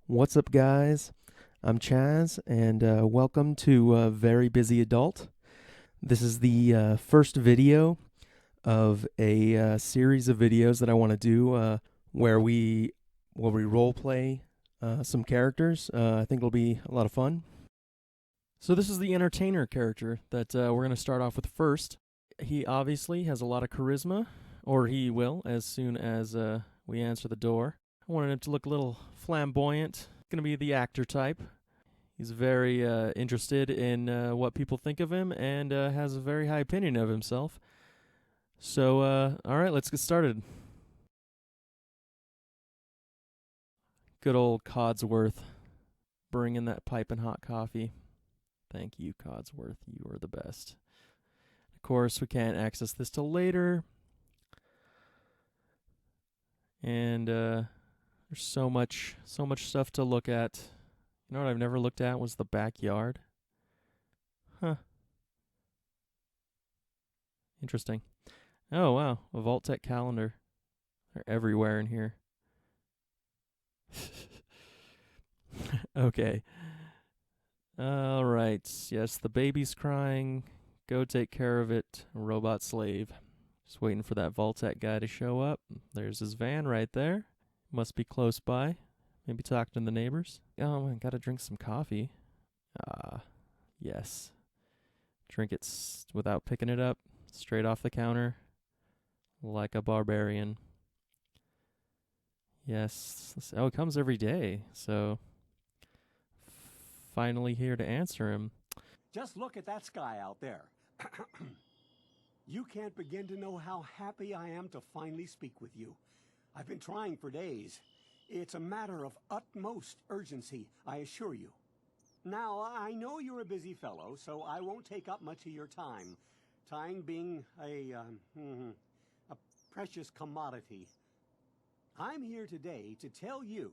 What's up, guys? I'm Chaz, and welcome to Very Busy Adult. This is the first video of a series of videos that I want to do where we role play some characters. I think it'll be a lot of fun. So this is the entertainer character that we're going to start off with first. He obviously has a lot of charisma, or he will as soon as we answer the door. I wanted him to look a little flamboyant. Going to be the actor type. He's very interested in what people think of him and has a very high opinion of himself. So, all right, let's get started. Good old Codsworth. Bring in that piping hot coffee. Thank you, Codsworth. You are the best. Of course, we can't access this till later. And there's so much stuff to look at. You know what I've never looked at was the backyard. Huh. Interesting. Oh, wow. A Vault-Tec calendar. They're everywhere in here. Okay. All right. Yes, the baby's crying. Go take care of it, robot slave. Just waiting for that Vault-Tec guy to show up. There's his van right there. Must be close by. Maybe talking to the neighbors. Oh, I gotta drink some coffee. Yes. Drink it without picking it up. Straight off the counter. Like a barbarian. Yes. Oh, it comes every day. So, finally here to answer him. Just look at that sky out there. You can't begin to know how happy I am to finally speak with you. I've been trying for days. It's a matter of utmost urgency, I assure you. Now, I know you're a busy fellow, so I won't take up much of your time. Time being a precious commodity. I'm here today to tell you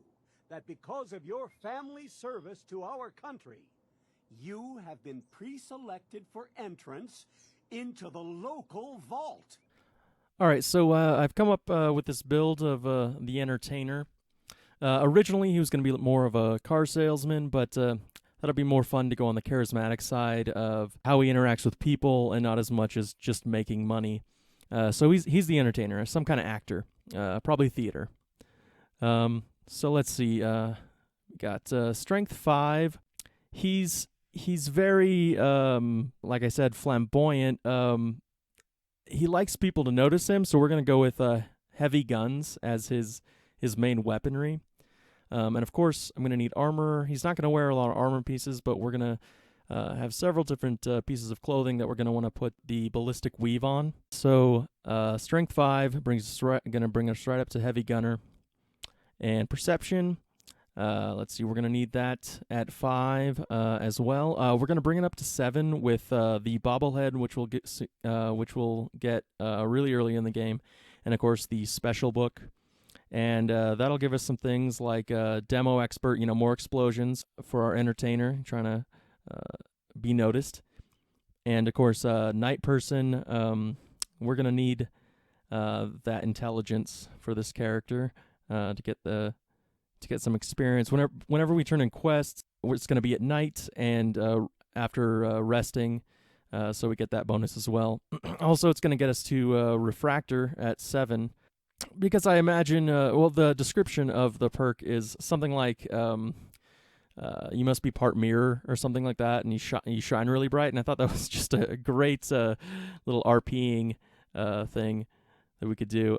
that because of your family service to our country, you have been pre-selected for entrance into the local vault. All right, so I've come up with this build of the entertainer. Originally, he was going to be more of a car salesman, but that'll be more fun to go on the charismatic side of how he interacts with people and not as much as just making money. So he's the entertainer, some kind of actor, probably theater. So let's see. Got strength 5. He's very like I said, flamboyant. He likes people to notice him, so we're gonna go with heavy guns as his main weaponry. And of course, I'm gonna need armor. He's not gonna wear a lot of armor pieces, but we're gonna have several different pieces of clothing that we're gonna want to put the ballistic weave on. So strength 5 gonna bring us right up to heavy gunner. And perception, let's see, we're going to need that at 5 as well. We're going to bring it up to 7 with the bobblehead, which we'll get really early in the game. And, of course, the special book. And that'll give us some things like demo expert, more explosions for our entertainer, trying to be noticed. And, of course, night person, we're going to need that intelligence for this character. To get some experience. Whenever we turn in quests, it's going to be at night and after resting, so we get that bonus as well. Also, it's going to get us to refractor at 7, because I imagine the description of the perk is something like you must be part mirror or something like that, and you shine really bright. And I thought that was just a great little RPing thing that we could do.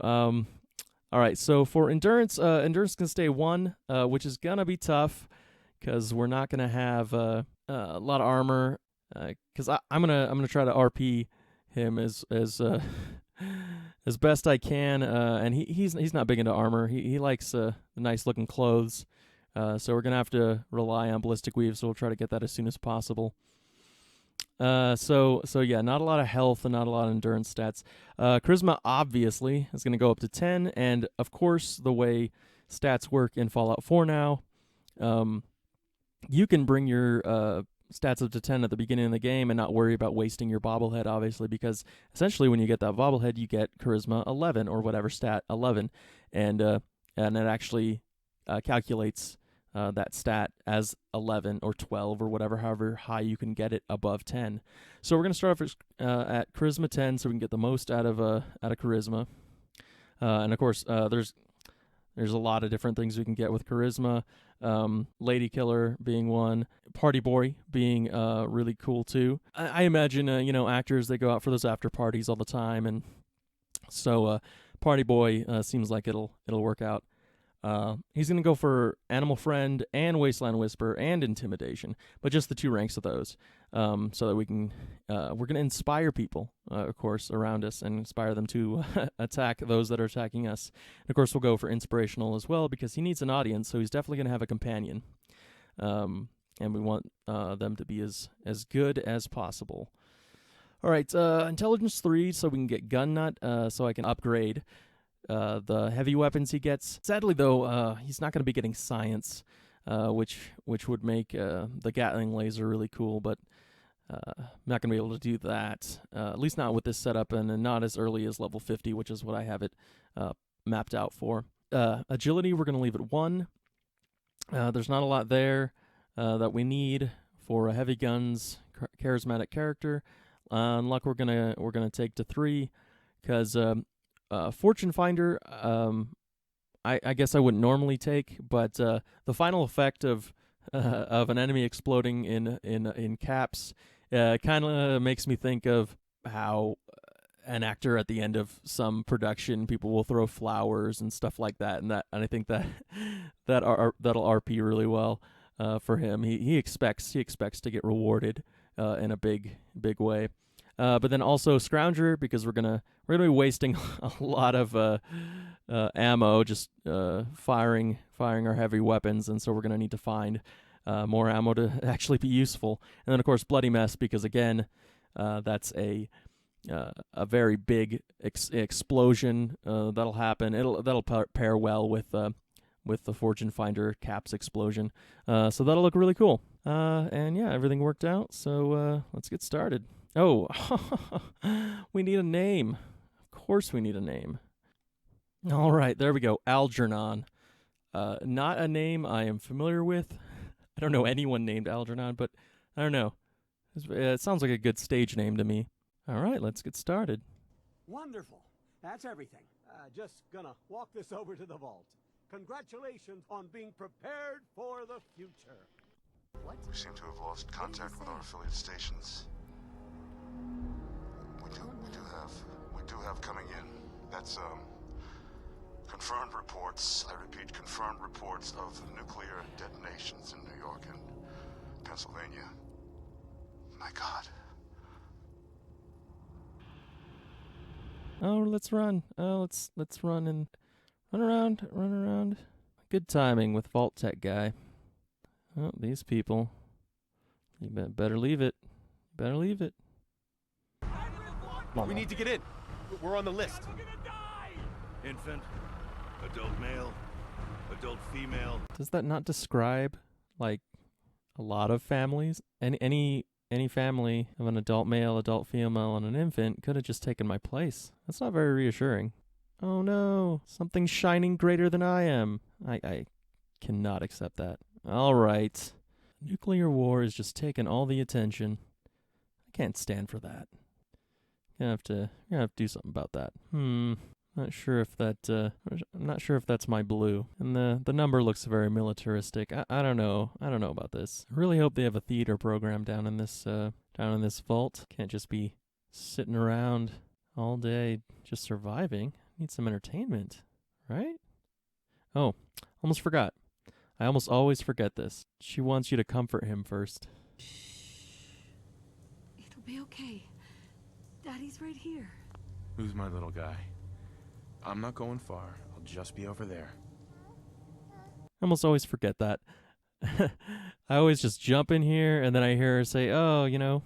All right, so for endurance, endurance can stay 1, which is gonna be tough because we're not gonna have a lot of armor. Because I'm gonna try to RP him as as best I can, and he's not big into armor. He likes the nice looking clothes, so we're gonna have to rely on ballistic weave. So we'll try to get that as soon as possible. So yeah, not a lot of health and not a lot of endurance stats. Charisma obviously is going to go up to 10, and of course the way stats work in Fallout 4 now, you can bring your stats up to 10 at the beginning of the game and not worry about wasting your bobblehead, obviously, because essentially when you get that bobblehead, you get charisma 11 or whatever stat 11, and it actually calculates that stat as 11 or 12 or whatever, however high you can get it above 10. So we're going to start off at Charisma 10 so we can get the most out of Charisma. And of course, there's a lot of different things we can get with Charisma. Lady Killer being one. Party Boy being really cool too. I imagine, actors, they go out for those after parties all the time. And so Party Boy seems like it'll work out. He's going to go for Animal Friend and Wasteland Whisper and Intimidation, but just the 2 ranks of those, so that we can, we're going to inspire people, of course, around us and inspire them to attack those that are attacking us. And of course, we'll go for Inspirational as well because he needs an audience, so he's definitely going to have a companion. And we want them to be as good as possible. All right, Intelligence 3, so we can get Gun Nut, so I can upgrade the heavy weapons he gets. Sadly, though, he's not going to be getting Science, which would make the Gatling laser really cool, but I'm not going to be able to do that, at least not with this setup, and not as early as level 50, which is what I have it mapped out for. Agility, we're going to leave at 1. There's not a lot there that we need for a heavy guns charismatic character. Luck, we're gonna take to 3, because Fortune Finder, I guess I wouldn't normally take, but the final effect of an enemy exploding in caps kind of makes me think of how an actor at the end of some production, people will throw flowers and stuff like that, and I think that'll RP really well for him. He expects to get rewarded in a big way. But then also Scrounger, because we're gonna be wasting a lot of ammo just firing our heavy weapons, and so we're gonna need to find more ammo to actually be useful. And then of course Bloody Mess, because again, that's a very big explosion that'll happen. That'll pair well with the Fortune Finder caps explosion. So that'll look really cool. And yeah, everything worked out. So let's get started. Oh, we need a name. Of course we need a name. All right, there we go. Algernon. Not a name I am familiar with. I don't know anyone named Algernon, but I don't know. It sounds like a good stage name to me. All right, let's get started. Wonderful. That's everything. Just gonna walk this over to the vault. Congratulations on being prepared for the future. What? We seem to have lost contact with our affiliate stations. We do have coming in. That's confirmed reports. I repeat, confirmed reports of nuclear detonations in New York and Pennsylvania. My God. Oh, let's run. Let's run and run around. Good timing with Vault Tech guy. Oh, these people. You better leave it. We need to get in. We're on the list. Infant, adult male, adult female. Does that not describe, like, a lot of families? Any family of an adult male, adult female, and an infant could have just taken my place. That's not very reassuring. Oh no, something shining greater than I am. I cannot accept that. All right. Nuclear war is just taking all the attention. I can't stand for that. Gonna have to do something about that. Not sure if I'm not sure if that's my blue. And the number looks very militaristic. I don't know. I don't know about this. I really hope they have a theater program down in this vault. Can't just be sitting around all day just surviving. Need some entertainment, right? Oh, almost forgot. I almost always forget this. She wants you to comfort him first. It'll be okay. Daddy's right here. Who's my little guy? I'm not going far. I'll just be over there. I almost always forget that. I always just jump in here, and then I hear her say, oh,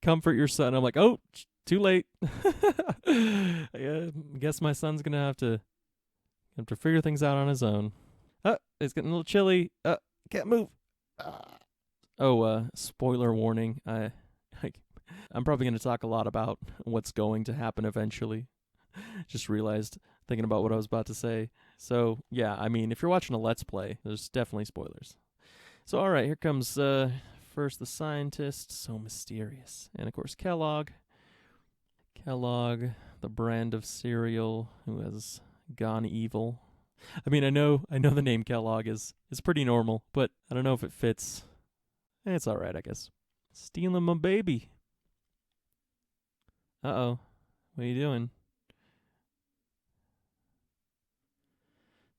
comfort your son. I'm like, oh, too late. I guess my son's going to have to figure things out on his own. It's getting a little chilly. Can't move. Spoiler warning. I'm probably going to talk a lot about what's going to happen eventually. Just realized, thinking about what I was about to say. So, yeah, I mean, if you're watching a Let's Play, there's definitely spoilers. So, all right, here comes first the scientist, so mysterious. And, of course, Kellogg. Kellogg, the brand of cereal who has gone evil. I mean, I know the name Kellogg is pretty normal, but I don't know if it fits. It's all right, I guess. Stealing my baby. Uh-oh. What are you doing?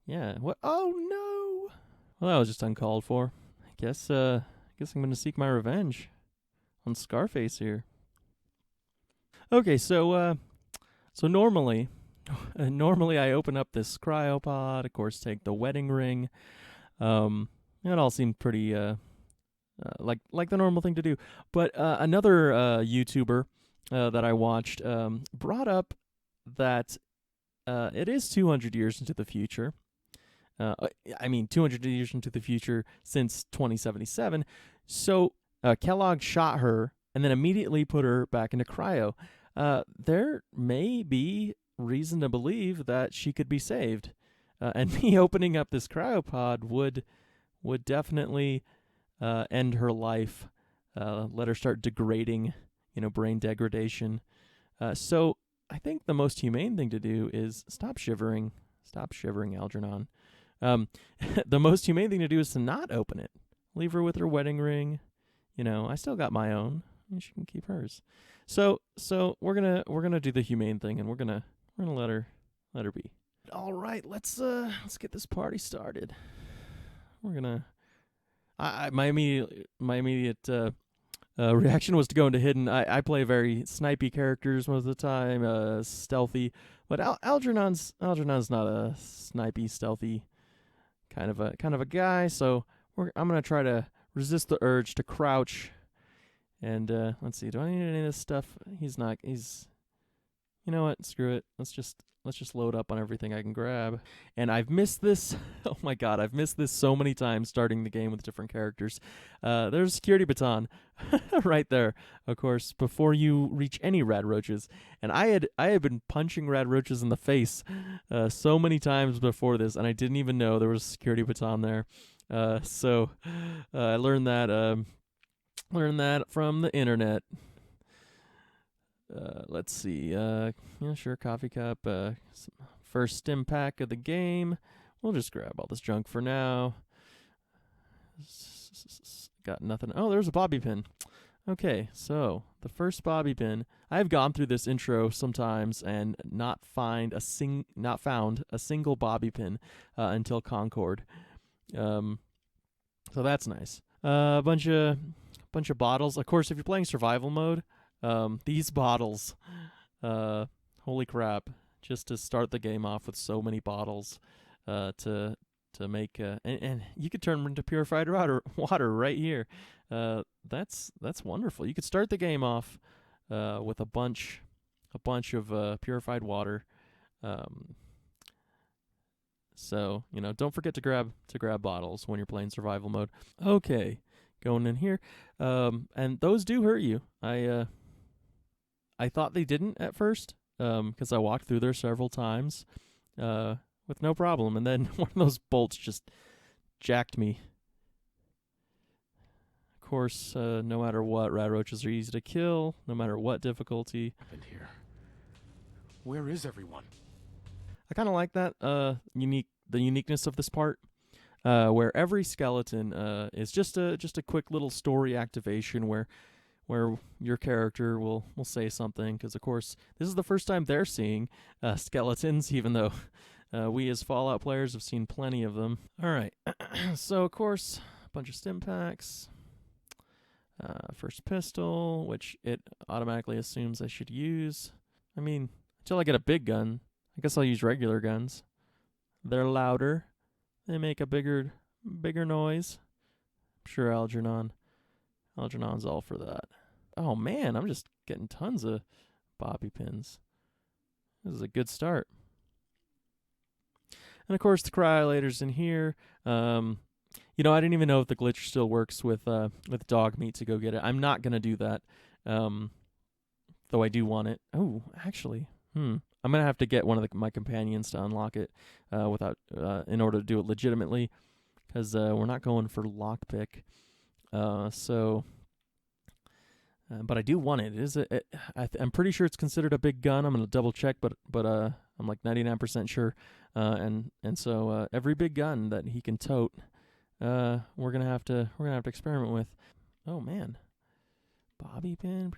Yeah, what? Oh, no! Well, that was just uncalled for. I guess I'm going to seek my revenge on Scarface here. Okay, so normally I open up this cryopod, of course, take the wedding ring. It all seemed pretty like the normal thing to do. But another YouTuber that I watched brought up that it is 200 years into the future. 200 years into the future since 2077. So Kellogg shot her and then immediately put her back into cryo. There may be reason to believe that she could be saved. And me opening up this cryopod would definitely end her life, let her start degrading, brain degradation. So I think the most humane thing to do is stop shivering, Algernon. The most humane thing to do is to not open it. Leave her with her wedding ring. I still got my own. She can keep hers. So we're gonna do the humane thing, and we're gonna let her be. All right, let's get this party started. We're gonna. My immediate reaction was to go into hidden. I play very snipey characters most of the time, stealthy. But Algernon's not a snipey, stealthy kind of a guy. So I'm gonna try to resist the urge to crouch. And let's see. Do I need any of this stuff? He's not. He's. You know what? Screw it. Let's just load up on everything I can grab. And I've missed this. Oh my god, I've missed this so many times starting the game with different characters. There's a security baton right there, of course, before you reach any rad roaches. And I had been punching rad roaches in the face so many times before this, and I didn't even know there was a security baton there. So I learned that from the internet. Let's see. Sure, coffee cup. First stim pack of the game. We'll just grab all this junk for now. Got nothing. Oh, there's a bobby pin. Okay, so the first bobby pin. I've gone through this intro sometimes and not found a single bobby pin until Concord. So that's nice. A bunch of bottles. Of course, if you're playing survival mode. These bottles, holy crap, just to start the game off with so many bottles, to make, and you could turn them into purified water right here. That's wonderful. You could start the game off, with a bunch of, purified water. So, don't forget to grab bottles when you're playing survival mode. Okay. Going in here. And those do hurt you. I thought they didn't at first, because I walked through there several times with no problem, and then one of those bolts just jacked me. Of course, no matter what, rad roaches are easy to kill, no matter what difficulty. Happened here. Where is everyone? I kind of like that the uniqueness of this part. Where every skeleton is just a quick little story activation where your character will say something, because of course this is the first time they're seeing skeletons, even though we as Fallout players have seen plenty of them. All right, so of course a bunch of stim packs. First pistol, which it automatically assumes I should use. I mean, until I get a big gun, I guess I'll use regular guns. They're louder. They make a bigger noise. I'm sure Algernon's all for that. Oh man, I'm just getting tons of bobby pins. This is a good start. And of course the cryolator's in here. I didn't even know if the glitch still works with dog meat to go get it. I'm not gonna do that. Though I do want it. Oh, actually. I'm gonna have to get one of my companions to unlock it without in order to do it legitimately, because we're not going for lockpick. But I do want it. It is I'm pretty sure it's considered a big gun. I'm gonna double check, but I'm like 99% sure. So every big gun that he can tote, we're gonna have to experiment with. Oh man, bobby pin.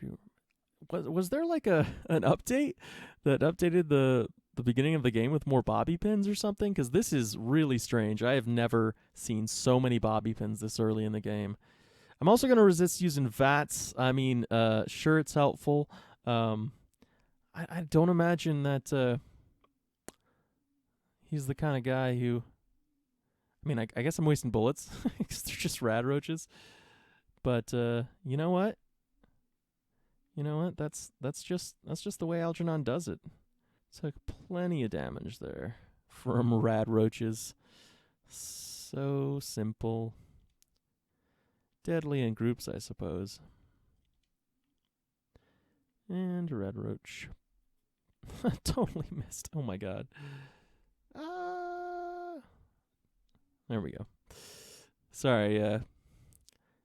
Was there like an update that updated the beginning of the game with more bobby pins or something? Because this is really strange. I have never seen so many bobby pins this early in the game. I'm also going to resist using VATS. I mean, sure, it's helpful. I don't imagine that he's the kind of guy who... I mean, I guess I'm wasting bullets because they're just rad roaches. But you know what? That's just the way Algernon does it. Took plenty of damage there from rad roaches. So simple. Deadly in groups, I suppose. And red roach. Totally missed. Oh my god. There we go. Sorry, I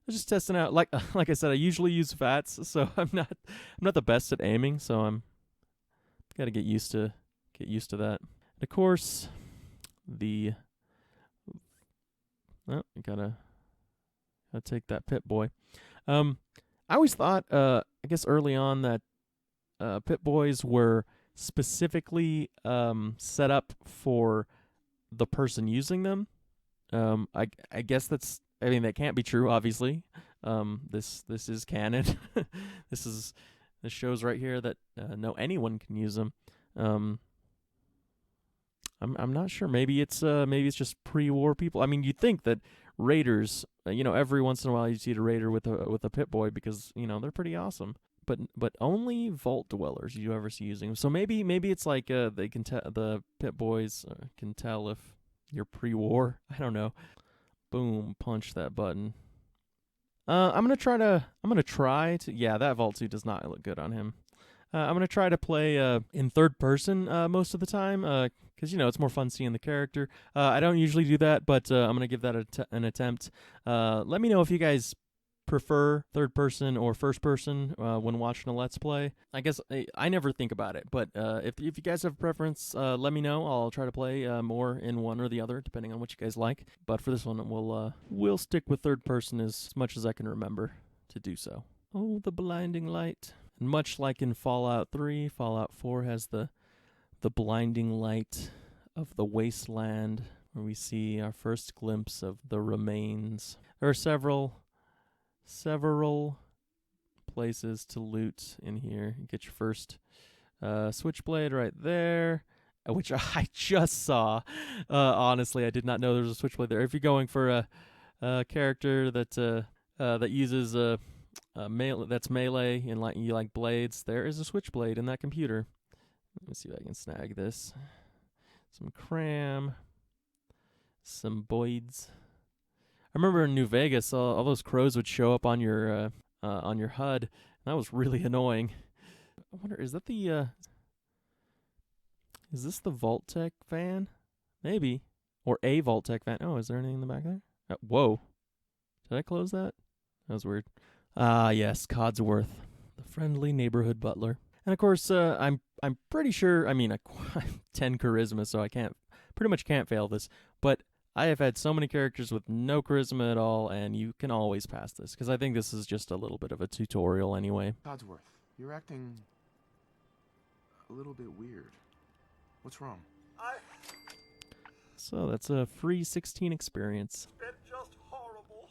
was just testing out. Like I said, I usually use VATS, so I'm not the best at aiming, so I'm got to get used to that. And of course, gotta take that Pip-Boy. I always thought, I guess early on, that Pip-Boys were specifically set up for the person using them. I guess that can't be true, obviously. This is canon. This shows right here that anyone can use them. I'm not sure. Maybe it's just pre-war people. I mean, you'd think that raiders, every once in a while you see a raider with a Pip-Boy because they're pretty awesome. But only vault dwellers you ever see using them. So maybe it's like they can the Pip-Boys can tell if you're pre-war. I don't know. Boom! Punch that button. I'm gonna try to. Yeah, that vault suit does not look good on him. I'm gonna try to play in third person most of the time, because it's more fun seeing the character. I don't usually do that, but I'm gonna give that an attempt. Let me know if you guys prefer third person or first person when watching a Let's Play. I guess I never think about it, but if you guys have a preference, let me know. I'll try to play more in one or the other, depending on what you guys like. But for this one, we'll stick with third person as much as I can remember to do so. Oh, the blinding light. And much like in Fallout 3, Fallout 4 has the blinding light of the wasteland, where we see our first glimpse of the remains. There are several places to loot in here. You get your first switchblade right there, which I just saw. Honestly, I did not know there was a switchblade there. If you're going for a character that uses that's melee and you like blades, there is a switchblade in that computer. Let me see if I can snag this. Some cram, some boids. I remember in New Vegas, all those crows would show up on your HUD, and that was really annoying. I wonder, is this the Vault-Tec van? Maybe. Or a Vault-Tec van. Oh, is there anything in the back there? Whoa. Did I close that? That was weird. Ah, yes, Codsworth, the friendly neighborhood butler. And of course, I'm pretty sure, I mean, I'm 10 charisma, so I pretty much can't fail this, but I have had so many characters with no charisma at all, and you can always pass this, because I think this is just a little bit of a tutorial anyway. Codsworth, you're acting a little bit weird. What's wrong? So that's a free 16 experience. It's been just horrible.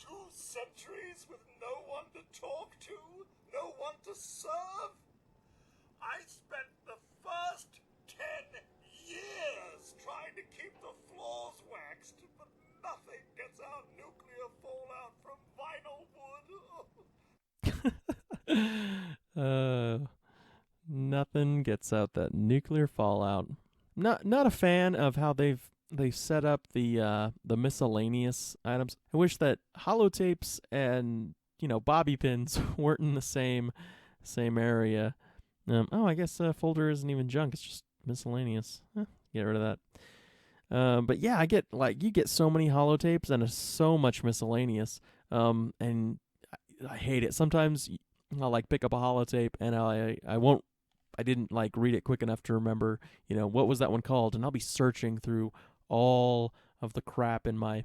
2 centuries with no one to talk to, no one to serve. I spent the first 10 years trying to keep the floors waxed, but nothing gets out nuclear fallout from vinyl wood. Nothing gets out that nuclear fallout. Not a fan of how they've set up the miscellaneous items. I wish that holotapes and bobby pins weren't in the same area. Oh, I guess folder isn't even junk. It's just miscellaneous. Get rid of that. But yeah, you get so many holotapes and so much miscellaneous. And I hate it. Sometimes I'll like pick up a holotape and I didn't like read it quick enough to remember, what was that one called? And I'll be searching through all of the crap in my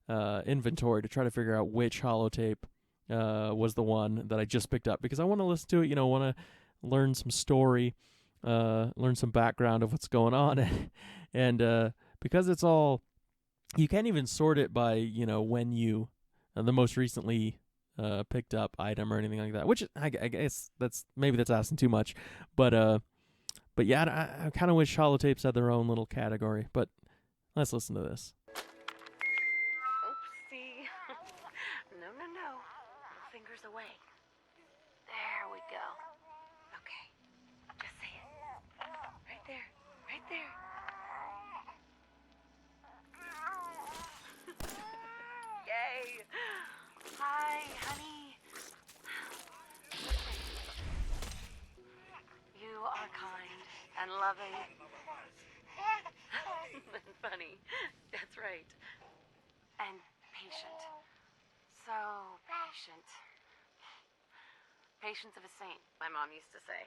inventory to try to figure out which holotape was the one that I just picked up, because I want to listen to it, want to learn some story, learn some background of what's going on. And because it's all, you can't even sort it by, when you, the most recently picked up item or anything like that, which I guess that's asking too much. But yeah, I kind of wish holotapes had their own little category. But let's listen to this. Oopsie. No. Little fingers away. There we go. Okay. Just say it. Right there. Right there. Yay. Hi, honey. You are kind and loving. And funny. That's right. And patient. So patient. Patience of a saint, my mom used to say.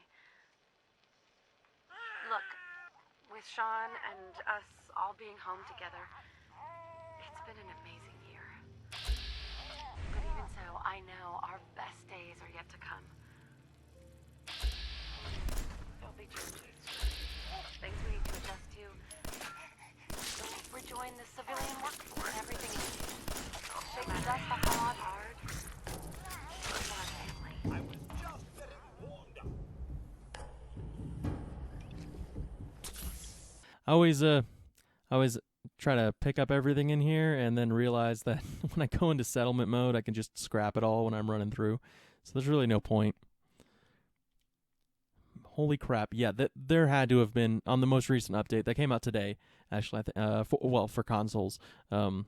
Look, with Sean and us all being home together, it's been an amazing year. But even so, I know our best days are yet to come. There'll be changes. Things we need to adjust to. We'll rejoin the civilian workforce and everything else. Shake the dust off the hard. We're our family. I was just getting warmed up. I always try to pick up everything in here and then realize that when I go into settlement mode, I can just scrap it all when I'm running through. So there's really no point. Holy crap. Yeah, there had to have been, on the most recent update that came out today, actually, for consoles,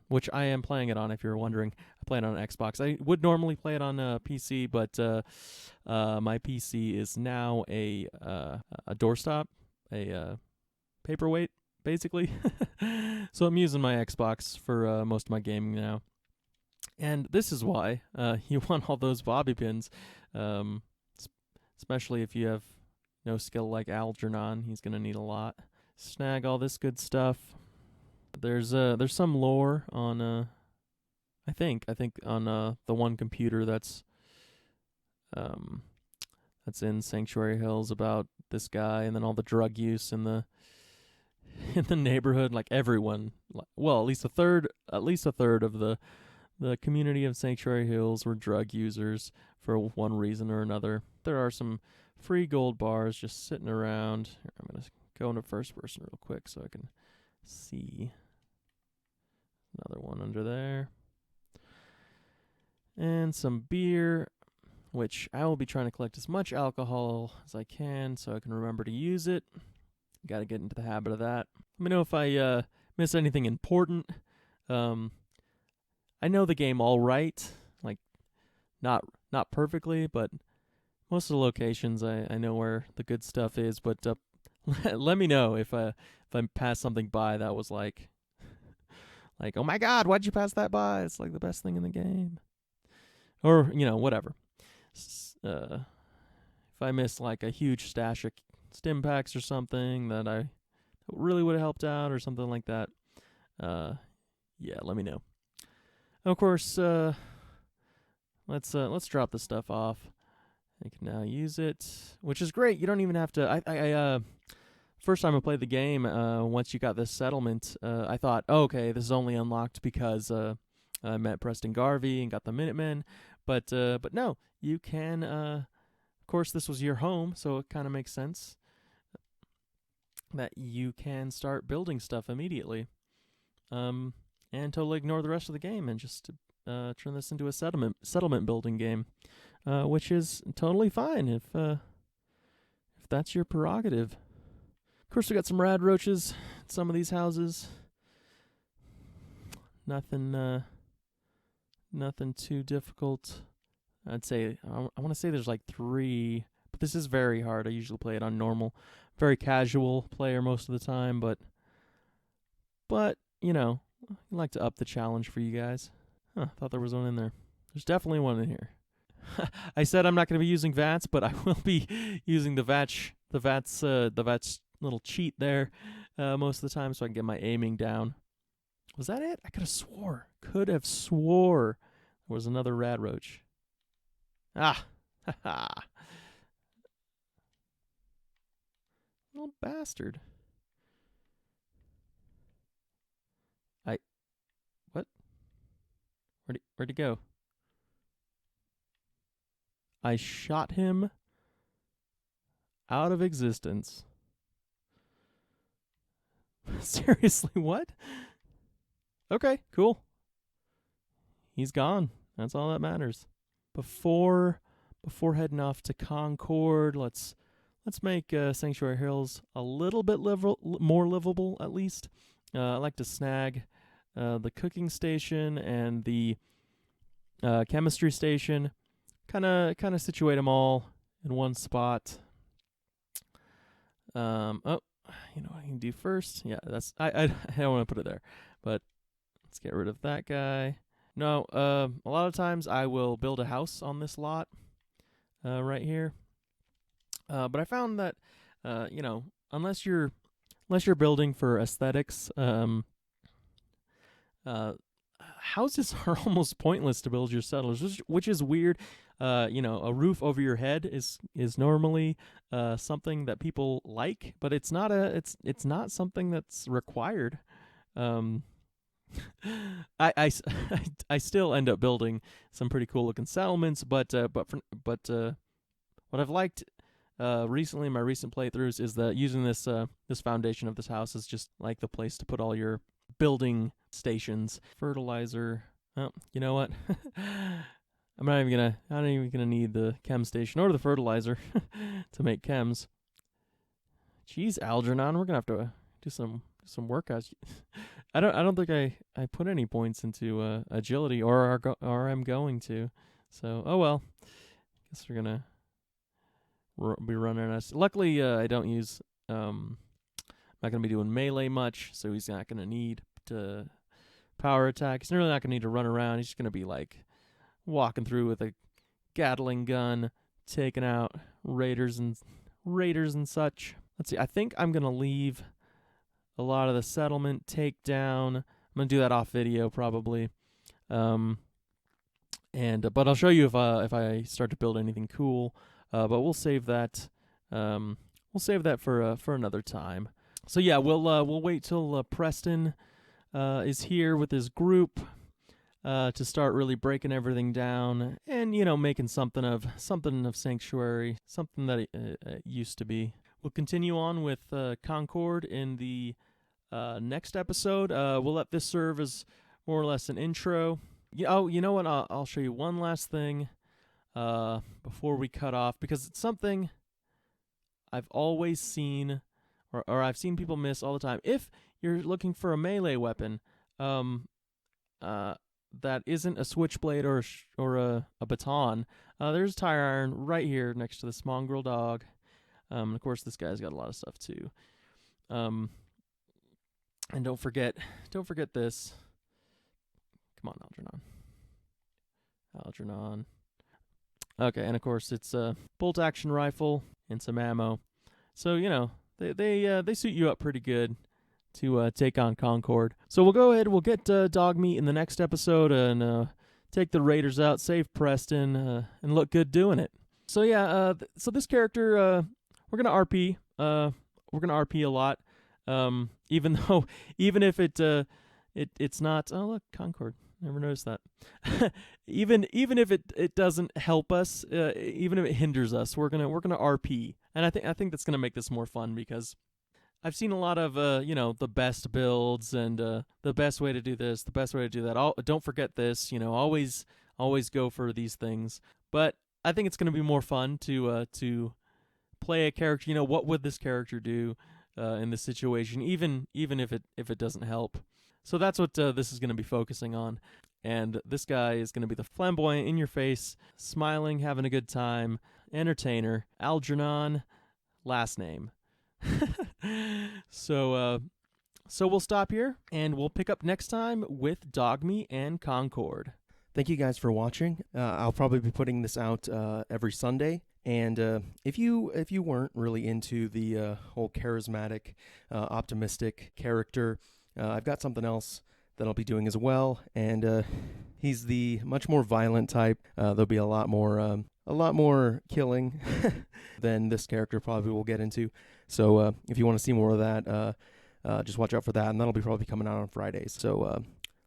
which I am playing it on, if you're wondering. I play it on Xbox. I would normally play it on PC, but my PC is now a doorstop, a paperweight, basically. So I'm using my Xbox for most of my gaming now. And this is why you want all those bobby pins, especially if you have no skill like Algernon. He's going to need a lot. Snag all this good stuff. There's some lore on I think on the one computer that's in Sanctuary Hills about this guy, and then all the drug use in the neighborhood. Like everyone, well, at least a third of the community of Sanctuary Hills were drug users for one reason or another. There are some free gold bars just sitting around. Here, I'm going to go into first person real quick so I can see. Another one under there. And some beer, which I will be trying to collect as much alcohol as I can so I can remember to use it. Got to get into the habit of that. Let me know if I miss anything important. I know the game all right, like not perfectly, but most of the locations I know where the good stuff is. But let me know if I pass something by that was like oh my god, why'd you pass that by? It's like the best thing in the game, or whatever. If I miss like a huge stash of stim packs or something that I really would have helped out or something like that, yeah, let me know. Of course, let's drop the stuff off. I can now use it, which is great. You don't even have to. First time I played the game, once you got this settlement, I thought, oh, okay, this is only unlocked because I met Preston Garvey and got the Minutemen. But no, you can. Of course, this was your home, so it kind of makes sense that you can start building stuff immediately, and totally ignore the rest of the game and just turn this into a settlement building game, which is totally fine if that's your prerogative. Of course, we got some rad roaches in some of these houses. Nothing too difficult. I'd say I want to say there's like 3, but This is very hard. I usually play it on normal. Very casual player most of the time, but you know, I like to up the challenge for you guys. Huh, thought there was one in there. There's definitely one in here. I said I'm not going to be using VATS, but I will be using the VATS little cheat there most of the time so I can get my aiming down. Was that it? I could have swore there was another rad roach. Ah, ha. Little bastard. What? Where'd he go? I shot him out of existence. Seriously, what? Okay, cool. He's gone. That's all that matters. Before heading off to Concord, let's make Sanctuary Hills a little bit more livable, at least. I like to snag the cooking station and the chemistry station. Kind of situate them all in one spot. Oh, you know what I can do first? Yeah, I don't want to put it there, but let's get rid of that guy. No, a lot of times I will build a house on this lot right here. But I found that you know, unless you're building for aesthetics, houses are almost pointless to build your settlers, which is weird. You know, a roof over your head is normally something that people like, but it's not something that's required. I still end up building some pretty cool looking settlements, but what I've liked recently in my recent playthroughs is that using this foundation of this house is just like the place to put all your building stations. Fertilizer. Oh, you know what? I'm not even gonna need the chem station or the fertilizer to make chems. Jeez, Algernon, we're gonna have to do some workouts. I don't think I put any points into agility, or I'm going to. So oh well. Guess we're gonna be running us. Luckily, I don't use. I'm not gonna be doing melee much, so he's not gonna need to power attack. He's really not gonna need to run around. He's just gonna be like walking through with a Gatling gun, taking out raiders and such. Let's see. I think I'm gonna leave a lot of the settlement takedown. I'm gonna do that off video probably. But I'll show you if I start to build anything cool. But we'll save that. We'll save that for another time. So yeah, we'll wait till Preston is here with his group to start really breaking everything down and, you know, making something of Sanctuary, something that it used to be. We'll continue on with Concord in the next episode. We'll let this serve as more or less an intro. Oh, you know what? I'll show you one last thing before we cut off, because it's something I've always seen, or I've seen people miss all the time. If you're looking for a melee weapon, that isn't a switchblade or a baton, there's a tire iron right here next to this mongrel dog. Of course, this guy's got a lot of stuff too. And don't forget this. Come on, Algernon. Okay, and of course it's a bolt action rifle and some ammo. So, you know, they suit you up pretty good to take on Concord. So we'll go ahead, we'll get dog meat in the next episode and take the raiders out, save Preston, and look good doing it. So yeah, so this character, we're gonna RP. We're gonna RP a lot. Even if it's not. Oh look, Concord. Never noticed that. even if it doesn't help us, even if it hinders us, we're gonna RP, and I think that's gonna make this more fun, because I've seen a lot of you know, the best builds and the best way to do this, the best way to do that. Don't forget this, you know, always go for these things. But I think it's gonna be more fun to play a character. You know, what would this character do in this situation, even if it doesn't help. So that's what this is going to be focusing on. And this guy is going to be the flamboyant, in your face, smiling, having a good time. entertainer, Algernon, last name. So we'll stop here, and we'll pick up next time with Dogme and Concord. Thank you guys for watching. I'll probably be putting this out every Sunday. And if you weren't really into the whole charismatic, optimistic character, I've got something else that I'll be doing as well. And he's the much more violent type. There'll be a lot more killing than this character probably will get into. So if you want to see more of that, just watch out for that, and that'll be probably coming out on Fridays. So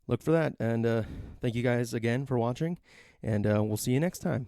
look for that, and thank you guys again for watching, and we'll see you next time.